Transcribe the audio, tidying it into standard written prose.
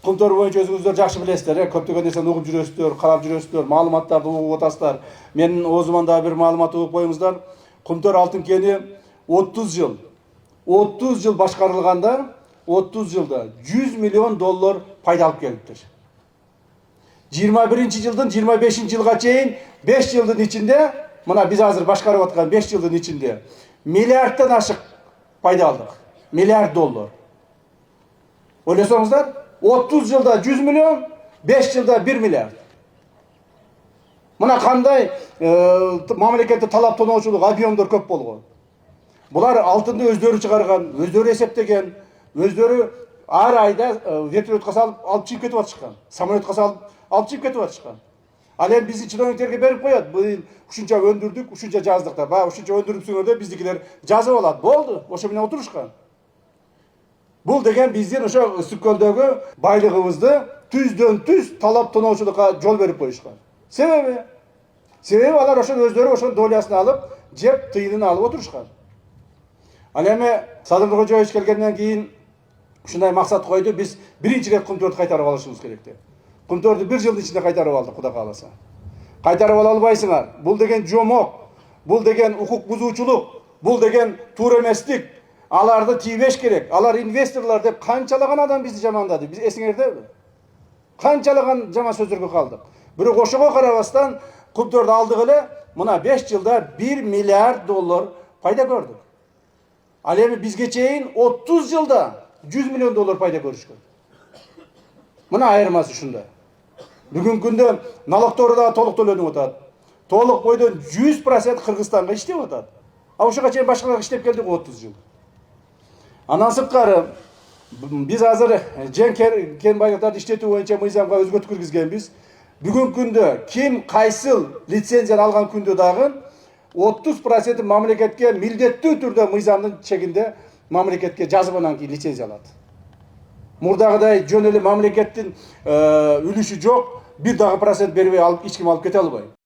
Кумтөр боюнча өзүңүздөр жакшы билесиздер, көптөгөн нерсени угуп жүрөсүздөр, карап жүрөсүздөр, маалыматтарды угуп атасыздар. Менин оозуман дагы бир маалымат угуп коюңуздар. Кумтөр алтын кени 30 жыл башкарылганда, 30 жылда 100 миллион доллар пайда алып келиптир. 21-жылдын 25-жылга чейин 5 жылдын ичинде, мына биз азыр башкарып аткан 5 жылдын ичинде миллиарддан ашык пайда алдык. Миллиард доллар. Ойлосоңуздар, 30 жылда 100 миллион, 5 жылда 1 миллиард. Мына кандай мамлекетте талап тоноочулук, объемдор көп болгон. Булар алтынды өздөрү чыгарган, өздөрү эсептеген, өздөрү ар айда вертолетко салып алып чыгып кетип атышкан. Самолетко салып алып чыгып кетип атышкан. Ал эми биздин чиновниктерге берип коет. Бул ушунча өндүрдүк, ушунча жаздык да. Баягы ушунча өндүрүпсүңөр деп биздикилер жазып алат. Болду, ошо менен отурушкан. Бул деген биздин ошо Ысык-Көлдөгү байлыгыбызды түздөн-түз талап тоноочулукка жол берип коюшкан. Себеби алар ошо өздөрү ошонун долясын алып, жеп тыйынын алып отурушкан. Ал эми Садыр Кожоевич келгенден кийин ушундай максат койду, биз биринчи рет Кумтөрдү кайтарып алышыбыз керек деп. Кумтөрдү 1 жылдын ичинде кайтарып алдык, Кудай кааласа. Кайтарып ала албайсыңар. Бул деген жомок, бул деген укук бузуучулук, бул деген туура эместик. Аларды тийбеш керек. Алар инвесторлор деп канчалаган адам бизди жамандады. Биз эсиңердеби? Канчалаган жаман сөздөргө калдык. Бирок ошого карабастан Кумтөрдү алдык эле, мына 5 жылда 1 миллиард доллар пайда көрдүк. Ал эми бизге чейин 30 жылда 100 миллион доллар пайда көрүшкөн. Мына айырмасы ушунда. Бүгүнкү күндө налогтору да толук төлөнүп атат. Толук бойдон 100% Кыргызстанга иштеп атат. А ошого чейин башкаларга иштеп келдик 30 жыл. Андан сырткары биз азыр кен байлыктарды иштетүү боюнча мыйзамга өзгөртүү киргизгенбиз. Бүгүнкү күндө ким кайсыл лицензияны алган күндө дагы 30% мамлекетке милдеттүү түрдө мыйзамдын чегинде мамлекетке жазып анан кийин лицензия алат. Мурдагыдай жөн эле мамлекеттин үлүшү жок, бир дагы процент бербей алып эч ким алып кете албайт.